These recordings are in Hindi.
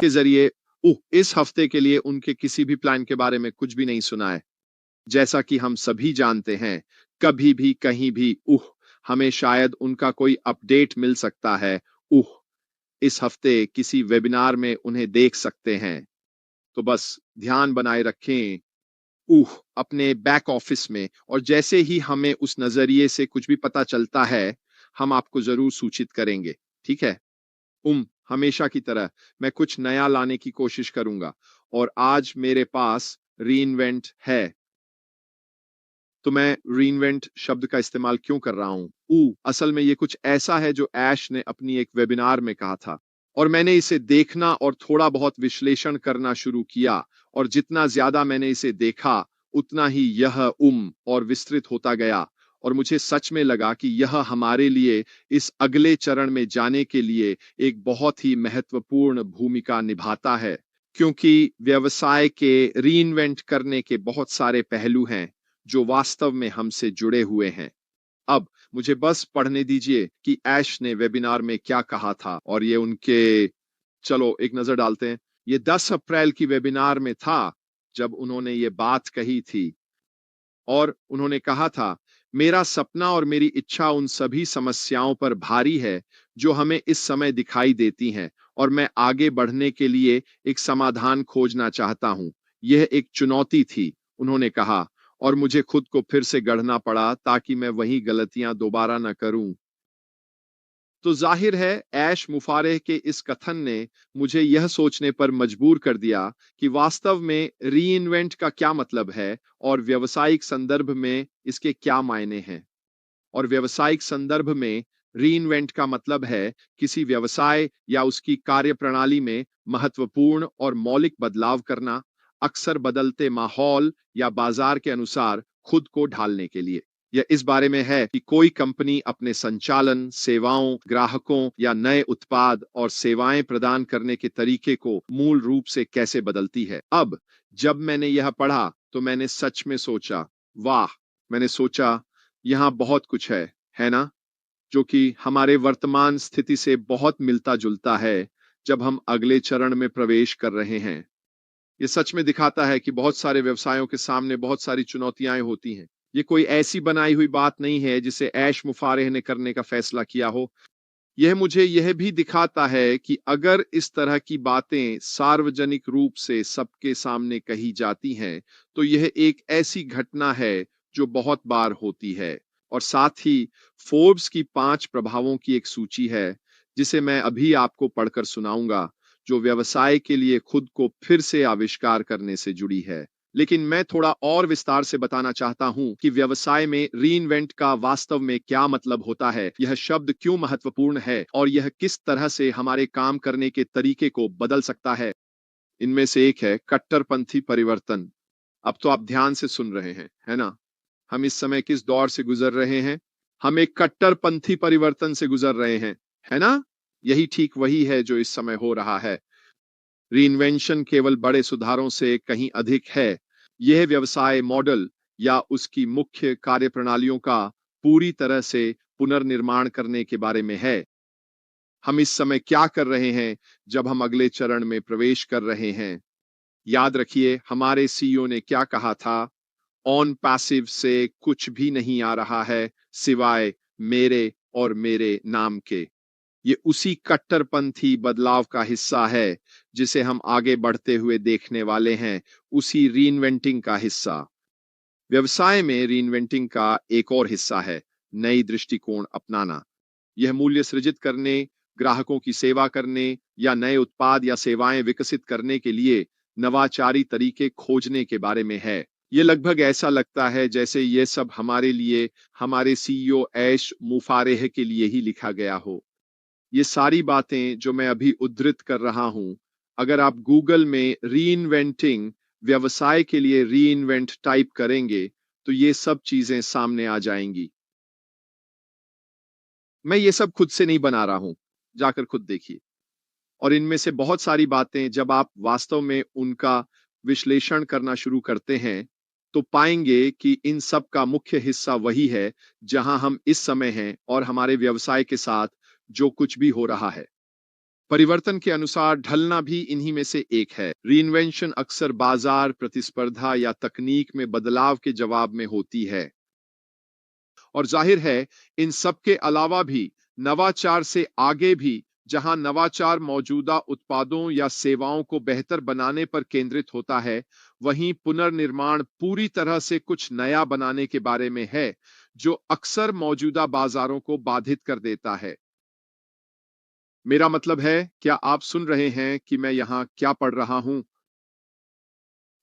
के जरिए इस हफ्ते के लिए उनके किसी भी प्लान के बारे में कुछ भी नहीं सुना है। जैसा कि हम सभी जानते हैं, कभी भी कहीं भी हमें शायद उनका कोई अपडेट मिल सकता है। इस हफ्ते किसी वेबिनार में उन्हें देख सकते हैं। तो बस ध्यान बनाए रखें अपने बैक ऑफिस में, और जैसे ही हमें उस नजरिए से कुछ भी पता चलता है, हम आपको जरूर सूचित करेंगे। ठीक है? हमेशा की तरह मैं कुछ नया लाने की कोशिश करूंगा, और आज मेरे पास रीइन्वेंट है। तो मैं रीइन्वेंट शब्द का इस्तेमाल क्यों कर रहा हूं? असल में ये कुछ ऐसा है जो ऐश ने अपनी एक वेबिनार में कहा था, और मैंने इसे देखना और थोड़ा बहुत विश्लेषण करना शुरू किया, और जितना ज्यादा मैंने इसे देखा, उतना ही यह और विस्तृत होता गया, और मुझे सच में लगा कि यह हमारे लिए इस अगले चरण में जाने के लिए एक बहुत ही महत्वपूर्ण भूमिका निभाता है। क्योंकि व्यवसाय के रीइन्वेंट करने के बहुत सारे पहलू हैं जो वास्तव में हमसे जुड़े हुए हैं। अब मुझे बस पढ़ने दीजिए कि ऐश ने वेबिनार में क्या कहा था, और ये उनके, चलो एक नजर डालते हैं। ये 10 अप्रैल की वेबिनार में था जब उन्होंने ये बात कही थी, और उन्होंने कहा था, मेरा सपना और मेरी इच्छा उन सभी समस्याओं पर भारी है जो हमें इस समय दिखाई देती हैं, और मैं आगे बढ़ने के लिए एक समाधान खोजना चाहता हूं। यह एक चुनौती थी, उन्होंने कहा, और मुझे खुद को फिर से गढ़ना पड़ा ताकि मैं वही गलतियां दोबारा न करूं। तो जाहिर है, ऐश मुफारेह के इस कथन ने मुझे यह सोचने पर मजबूर कर दिया कि वास्तव में रीइन्वेंट का क्या मतलब है, और व्यावसायिक संदर्भ में इसके क्या मायने हैं। और व्यावसायिक संदर्भ में रीइन्वेंट का मतलब है किसी व्यवसाय या उसकी कार्यप्रणाली में महत्वपूर्ण और मौलिक बदलाव करना, अक्सर बदलते माहौल या बाजार के अनुसार खुद को ढालने के लिए। यह इस बारे में है कि कोई कंपनी अपने संचालन, सेवाओं, ग्राहकों या नए उत्पाद और सेवाएं प्रदान करने के तरीके को मूल रूप से कैसे बदलती है। अब जब मैंने यह पढ़ा तो मैंने सच में सोचा, वाह! मैंने सोचा, यहाँ बहुत कुछ है ना? जो कि हमारे वर्तमान स्थिति से बहुत मिलता-जुलता है जब हम अगले चरण में प्रवेश कर रहे हैं। ये सच में दिखाता है कि बहुत सारे व्यवसायों के सामने बहुत सारी चुनौतियां होती हैं। ये कोई ऐसी बनाई हुई बात नहीं है जिसे ऐश मुफारेह ने करने का फैसला किया हो। यह मुझे यह भी दिखाता है कि अगर इस तरह की बातें सार्वजनिक रूप से सबके सामने कही जाती हैं, तो यह एक ऐसी घटना है जो बहुत बार होती है। और साथ ही फोर्ब्स की 5 प्रभावों की एक सूची है, जिसे मैं अभी आपको पढ़कर सुनाऊंगा, जो व्यवसाय के लिए खुद को फिर से आविष्कार करने से जुड़ी है। लेकिन मैं थोड़ा और विस्तार से बताना चाहता हूं कि व्यवसाय में रीइन्वेंट का वास्तव में क्या मतलब होता है, यह शब्द क्यों महत्वपूर्ण है, और यह किस तरह से हमारे काम करने के तरीके को बदल सकता है। इनमें से एक है कट्टरपंथी परिवर्तन। अब तो आप ध्यान से सुन रहे हैं, है ना? हम इस समय किस दौर से गुजर रहे हैं? हम एक कट्टरपंथी परिवर्तन से गुजर रहे हैं, है ना? यही ठीक वही है जो इस समय हो रहा है। रीइन्वेंशन केवल बड़े सुधारों से कहीं अधिक है। यह व्यवसाय मॉडल या उसकी मुख्य कार्यप्रणालियों का पूरी तरह से पुनर्निर्माण करने के बारे में है। हम इस समय क्या कर रहे हैं जब हम अगले चरण में प्रवेश कर रहे हैं? याद रखिए, हमारे सीईओ ने क्या कहा था, ऑन पैसिव से कुछ भी नहीं आ रहा है सिवाय मेरे और मेरे नाम के। ये उसी कट्टरपंथी बदलाव का हिस्सा है जिसे हम आगे बढ़ते हुए देखने वाले हैं, उसी रीइन्वेंटिंग का हिस्सा। व्यवसाय में रीइन्वेंटिंग का एक और हिस्सा है नई दृष्टिकोण अपनाना। यह मूल्य सृजित करने, ग्राहकों की सेवा करने या नए उत्पाद या सेवाएं विकसित करने के लिए नवाचारी तरीके खोजने के बारे में है। ये लगभग ऐसा लगता है जैसे ये सब हमारे लिए, हमारे सीईओ ऐश मुफारेह के लिए ही लिखा गया हो। ये सारी बातें जो मैं अभी उद्धृत कर रहा हूं, अगर आप गूगल में रीइन्वेंटिंग व्यवसाय के लिए रीइन्वेंट टाइप करेंगे, तो ये सब चीजें सामने आ जाएंगी। मैं ये सब खुद से नहीं बना रहा हूं, जाकर खुद देखिए। और इनमें से बहुत सारी बातें जब आप वास्तव में उनका विश्लेषण करना शुरू करते हैं, तो पाएंगे कि इन सब का मुख्य हिस्सा वही है जहां हम इस समय हैं और हमारे व्यवसाय के साथ जो कुछ भी हो रहा है। परिवर्तन के अनुसार ढलना भी इन्हीं में से एक है। रीइन्वेंशन अक्सर बाजार, प्रतिस्पर्धा या तकनीक में बदलाव के जवाब में होती है। और जाहिर है, इन सब के अलावा भी नवाचार से आगे भी, जहां नवाचार मौजूदा उत्पादों या सेवाओं को बेहतर बनाने पर केंद्रित होता है, वहीं पुनर्निर्माण पूरी तरह से कुछ नया बनाने के बारे में है, जो अक्सर मौजूदा बाजारों को बाधित कर देता है। मेरा मतलब है, क्या आप सुन रहे हैं कि मैं यहां क्या पढ़ रहा हूं?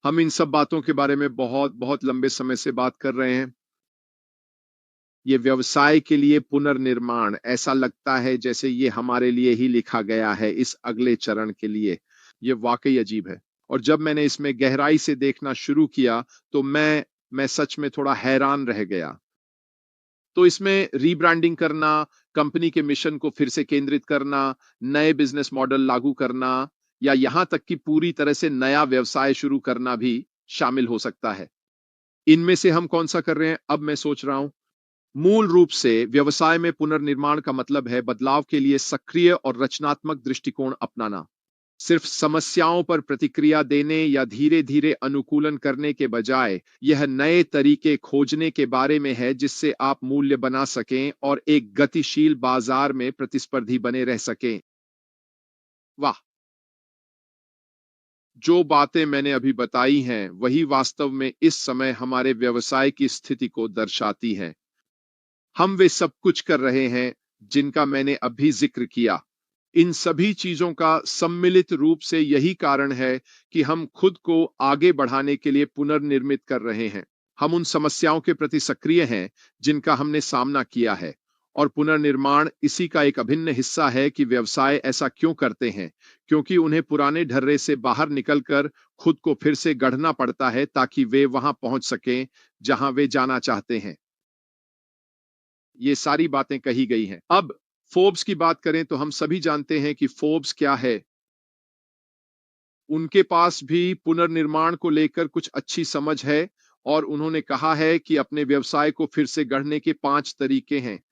हम इन सब बातों के बारे में बहुत बहुत लंबे समय से बात कर रहे हैं। ये व्यवसाय के लिए पुनर्निर्माण ऐसा लगता है जैसे ये हमारे लिए ही लिखा गया है इस अगले चरण के लिए। ये वाकई अजीब है। और जब मैंने इसमें गहराई से देखना शुरू किया, तो मैं सच में थोड़ा हैरान रह गया। तो इसमें रीब्रांडिंग करना, कंपनी के मिशन को फिर से केंद्रित करना, नए बिजनेस मॉडल लागू करना, या यहां तक कि पूरी तरह से नया व्यवसाय शुरू करना भी शामिल हो सकता है। इनमें से हम कौन सा कर रहे हैं, अब मैं सोच रहा हूं। मूल रूप से व्यवसाय में पुनर्निर्माण का मतलब है बदलाव के लिए सक्रिय और रचनात्मक दृष्टिकोण अपनाना। सिर्फ समस्याओं पर प्रतिक्रिया देने या धीरे धीरे अनुकूलन करने के बजाय, यह नए तरीके खोजने के बारे में है जिससे आप मूल्य बना सकें और एक गतिशील बाजार में प्रतिस्पर्धी बने रह सकें। वाह! जो बातें मैंने अभी बताई हैं, वही वास्तव में इस समय हमारे व्यवसाय की स्थिति को दर्शाती हैं। हम वे सब कुछ कर रहे हैं जिनका मैंने अभी जिक्र किया। इन सभी चीजों का सम्मिलित रूप से यही कारण है कि हम खुद को आगे बढ़ाने के लिए पुनर्निर्मित कर रहे हैं। हम उन समस्याओं के प्रति सक्रिय हैं जिनका हमने सामना किया है, और पुनर्निर्माण इसी का एक अभिन्न हिस्सा है कि व्यवसाय ऐसा क्यों करते हैं, क्योंकि उन्हें पुराने ढर्रे से बाहर निकलकर खुद को फिर से गढ़ना पड़ता है ताकि वे वहां पहुंच सकें जहां वे जाना चाहते हैं। ये सारी बातें कही गई हैं। अब फोर्ब्स की बात करें तो हम सभी जानते हैं कि फोर्ब्स क्या है। उनके पास भी पुनर्निर्माण को लेकर कुछ अच्छी समझ है, और उन्होंने कहा है कि अपने व्यवसाय को फिर से गढ़ने के 5 तरीके हैं।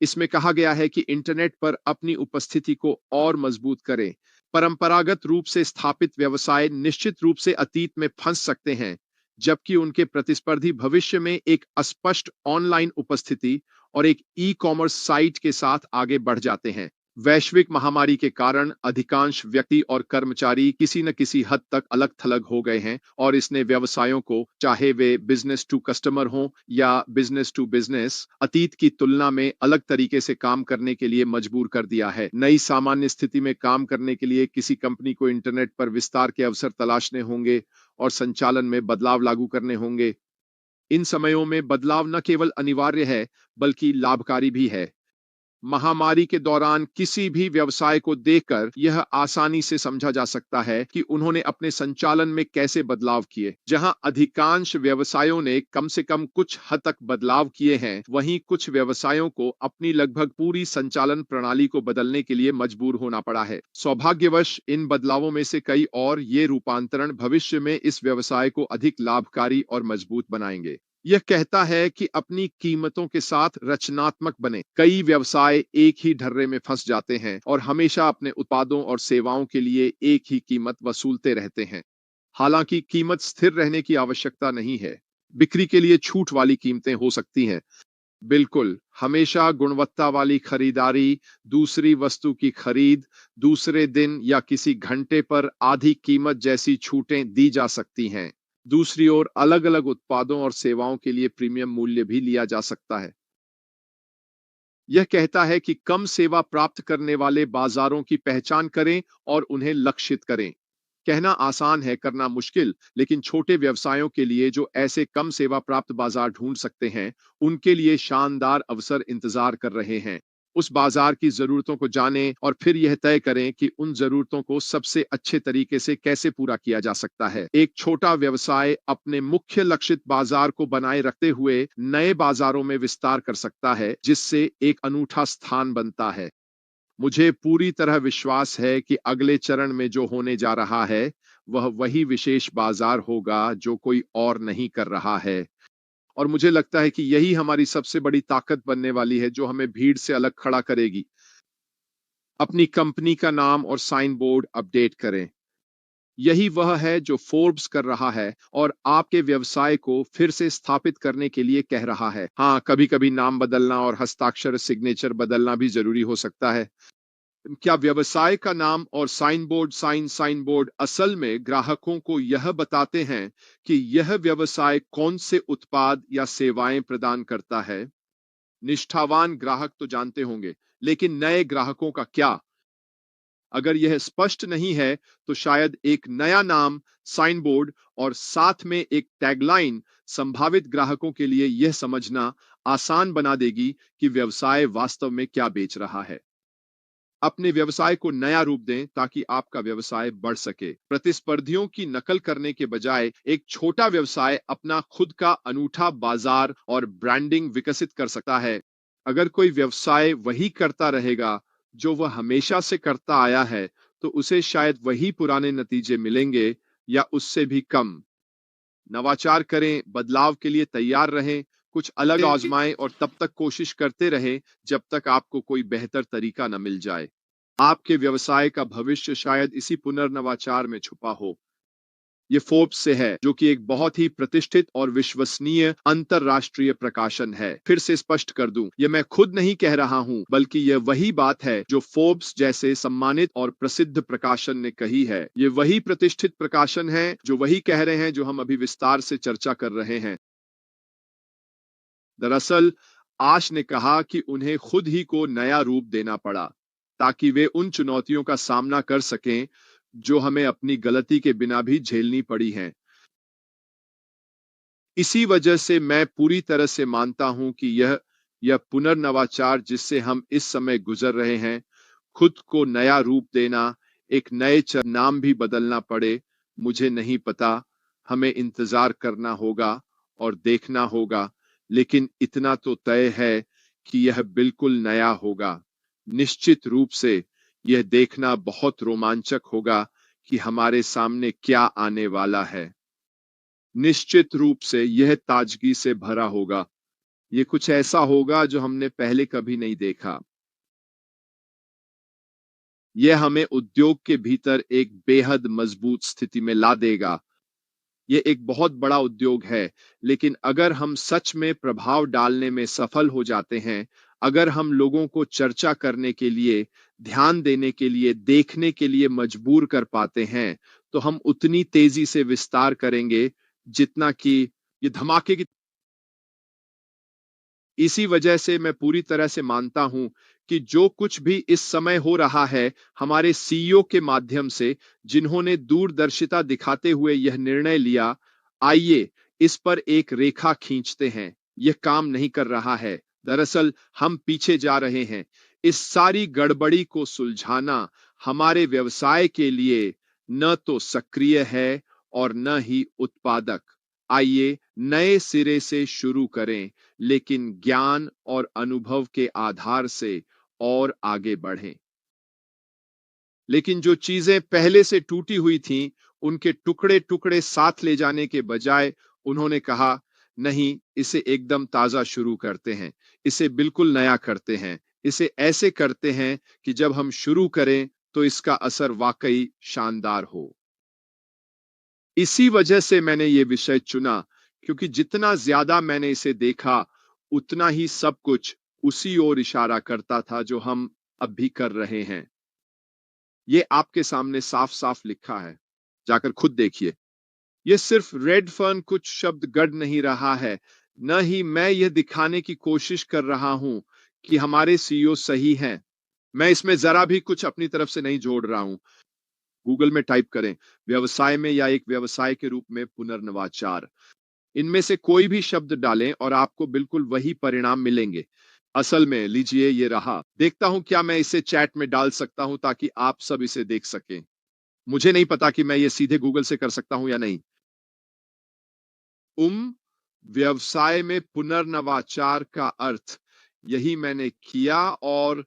इसमें कहा गया है कि इंटरनेट पर अपनी उपस्थिति को और मजबूत करें। परंपरागत रूप से स्थापित व्यवसाय निश्चित रूप से अतीत में फंस सकते हैं, जबकि उनके प्रतिस्पर्धी भविष्य में एक अस्पष्ट ऑनलाइन उपस्थिति और एक ई कॉमर्स साइट के साथ आगे बढ़ जाते हैं। वैश्विक महामारी के कारण अधिकांश व्यक्ति और कर्मचारी किसी न किसी हद तक अलग-थलग हो गए हैं, और इसने व्यवसायों को, चाहे वे बिजनेस टू कस्टमर हों या बिजनेस टू बिजनेस, अतीत की तुलना में अलग तरीके से काम करने के लिए मजबूर कर दिया है। नई सामान्य स्थिति में काम करने के लिए किसी कंपनी को इंटरनेट पर विस्तार के अवसर तलाशने होंगे और संचालन में बदलाव लागू करने होंगे। इन समयों में बदलाव न केवल अनिवार्य है, बल्कि लाभकारी भी है। महामारी के दौरान किसी भी व्यवसाय को देखकर यह आसानी से समझा जा सकता है कि उन्होंने अपने संचालन में कैसे बदलाव किए। जहां अधिकांश व्यवसायों ने कम से कम कुछ हद तक बदलाव किए हैं, वहीं कुछ व्यवसायों को अपनी लगभग पूरी संचालन प्रणाली को बदलने के लिए मजबूर होना पड़ा है। सौभाग्यवश इन बदलावों में से कई और ये रूपांतरण भविष्य में इस व्यवसाय को अधिक लाभकारी और मजबूत बनाएंगे। यह कहता है कि अपनी कीमतों के साथ रचनात्मक बने। कई व्यवसाय एक ही ढर्रे में फंस जाते हैं और हमेशा अपने उत्पादों और सेवाओं के लिए एक ही कीमत वसूलते रहते हैं। हालांकि कीमत स्थिर रहने की आवश्यकता नहीं है। बिक्री के लिए छूट वाली कीमतें हो सकती हैं। बिल्कुल, हमेशा गुणवत्ता वाली खरीदारी, दूसरी वस्तु की खरीद, दूसरे दिन या किसी घंटे पर आधी कीमत जैसी छूटें दी जा सकती हैं। दूसरी ओर अलग-अलग उत्पादों और सेवाओं के लिए प्रीमियम मूल्य भी लिया जा सकता है। यह कहता है कि कम सेवा प्राप्त करने वाले बाजारों की पहचान करें और उन्हें लक्षित करें। कहना आसान है, करना मुश्किल, लेकिन छोटे व्यवसायों के लिए जो ऐसे कम सेवा प्राप्त बाजार ढूंढ सकते हैं, उनके लिए शानदार अवसर इंतजार कर रहे हैं। उस बाजार की जरूरतों को जानें और फिर यह तय करें कि उन जरूरतों को सबसे अच्छे तरीके से कैसे पूरा किया जा सकता है। एक छोटा व्यवसाय अपने मुख्य लक्षित बाजार को बनाए रखते हुए नए बाजारों में विस्तार कर सकता है, जिससे एक अनूठा स्थान बनता है। मुझे पूरी तरह विश्वास है कि अगले चरण में जो होने जा रहा है, वह वही विशेष बाजार होगा जो कोई और नहीं कर रहा है। और मुझे लगता है कि यही हमारी सबसे बड़ी ताकत बनने वाली है, जो हमें भीड़ से अलग खड़ा करेगी। अपनी कंपनी का नाम और साइन बोर्ड अपडेट करें। यही वह है जो फोर्ब्स कर रहा है और आपके व्यवसाय को फिर से स्थापित करने के लिए कह रहा है। हाँ, कभी-कभी नाम बदलना और हस्ताक्षर सिग्नेचर बदलना भी जरूरी हो सकता है। क्या व्यवसाय का नाम और साइन बोर्ड असल में ग्राहकों को यह बताते हैं कि यह व्यवसाय कौन से उत्पाद या सेवाएं प्रदान करता है? निष्ठावान ग्राहक तो जानते होंगे, लेकिन नए ग्राहकों का क्या? अगर यह स्पष्ट नहीं है, तो शायद एक नया नाम, साइन बोर्ड और साथ में एक टैगलाइन संभावित ग्राहकों के लिए यह समझना आसान बना देगी कि व्यवसाय वास्तव में क्या बेच रहा है। अपने व्यवसाय को नया रूप दें ताकि आपका व्यवसाय बढ़ सके। प्रतिस्पर्धियों की नकल करने के बजाय एक छोटा व्यवसाय अपना खुद का अनूठा बाजार और ब्रांडिंग विकसित कर सकता है। अगर कोई व्यवसाय वही करता रहेगा जो वह हमेशा से करता आया है, तो उसे शायद वही पुराने नतीजे मिलेंगे या उससे भी कम। नवाचार करें, बदलाव के लिए तैयार रहें, कुछ अलग आजमाएं और तब तक कोशिश करते रहें जब तक आपको कोई बेहतर तरीका न मिल जाए। आपके व्यवसाय का भविष्य शायद इसी पुनर्नवाचार में छुपा हो। ये फोर्ब्स से है, जो कि एक बहुत ही प्रतिष्ठित और विश्वसनीय अंतरराष्ट्रीय प्रकाशन है। फिर से स्पष्ट कर दूं, ये मैं खुद नहीं कह रहा हूं, बल्कि यह वही बात है जो फोर्ब्स जैसे सम्मानित और प्रसिद्ध प्रकाशन ने कही है। ये वही प्रतिष्ठित प्रकाशन है जो वही कह रहे हैं जो हम अभी विस्तार से चर्चा कर रहे हैं। दरअसल आश ने कहा कि उन्हें खुद ही को नया रूप देना पड़ा ताकि वे उन चुनौतियों का सामना कर सकें जो हमें अपनी गलती के बिना भी झेलनी पड़ी हैं। इसी वजह से मैं पूरी तरह से मानता हूं कि यह पुनर्नवाचार जिससे हम इस समय गुजर रहे हैं, खुद को नया रूप देना, एक नए नाम भी बदलना पड़े, मुझे नहीं पता। हमें इंतजार करना होगा और देखना होगा, लेकिन इतना तो तय है कि यह बिल्कुल नया होगा। निश्चित रूप से यह देखना बहुत रोमांचक होगा कि हमारे सामने क्या आने वाला है। निश्चित रूप से यह ताजगी से भरा होगा। ये कुछ ऐसा होगा जो हमने पहले कभी नहीं देखा। यह हमें उद्योग के भीतर एक बेहद मजबूत स्थिति में ला देगा। ये एक बहुत बड़ा उद्योग है, लेकिन अगर हम सच में प्रभाव डालने में सफल हो जाते हैं, अगर हम लोगों को चर्चा करने के लिए, ध्यान देने के लिए, देखने के लिए मजबूर कर पाते हैं, तो हम उतनी तेजी से विस्तार करेंगे जितना कि ये धमाके की। इसी वजह से मैं पूरी तरह से मानता हूं कि जो कुछ भी इस समय हो रहा है, हमारे सीईओ के माध्यम से, जिन्होंने दूरदर्शिता दिखाते हुए यह निर्णय लिया, आइए इस पर एक रेखा खींचते हैं। यह काम नहीं कर रहा है। दरअसल हम पीछे जा रहे हैं। इस सारी गड़बड़ी को सुलझाना हमारे व्यवसाय के लिए न तो सक्रिय है और न ही उत्पादक। आइए नए सिरे से शुरू करें, लेकिन ज्ञान और अनुभव के आधार से और आगे बढ़ें। लेकिन जो चीजें पहले से टूटी हुई थीं, उनके टुकड़े-टुकड़े साथ ले जाने के बजाय उन्होंने कहा, नहीं, इसे एकदम ताजा शुरू करते हैं, इसे बिल्कुल नया करते हैं, इसे ऐसे करते हैं कि जब हम शुरू करें तो इसका असर वाकई शानदार हो। इसी वजह से मैंने ये विषय चुना, क्योंकि जितना ज्यादा मैंने इसे देखा, उतना ही सब कुछ उसी ओर इशारा करता था जो हम अब भी कर रहे हैं। ये आपके सामने साफ-साफ लिखा है। जाकर खुद देखिए। ये सिर्फ रेड फर्न कुछ शब्द गढ़ नहीं रहा है, न ही मैं यह दिखाने की कोशिश कर रहा हूं कि हमारे सीईओ सही हैं। मैं इसमें जरा भी कुछ अपनी तरफ से नहीं जोड़ रहा हूं। गूगल में टाइप करें, व्यवसाय में या एक व्यवसाय के रूप में पुनर्नवाचार। इनमें से कोई भी शब्द डालें और आपको बिल्कुल वही परिणाम मिलेंगे। असल में लीजिए ये रहा। देखता हूं क्या मैं इसे चैट में डाल सकता हूं ताकि आप सब इसे देख सकें। मुझे नहीं पता कि मैं ये सीधे गूगल से कर सकता हूं या नहीं। उम व्यवसाय में पुनर्नवाचार का अर्थ, यही मैंने किया और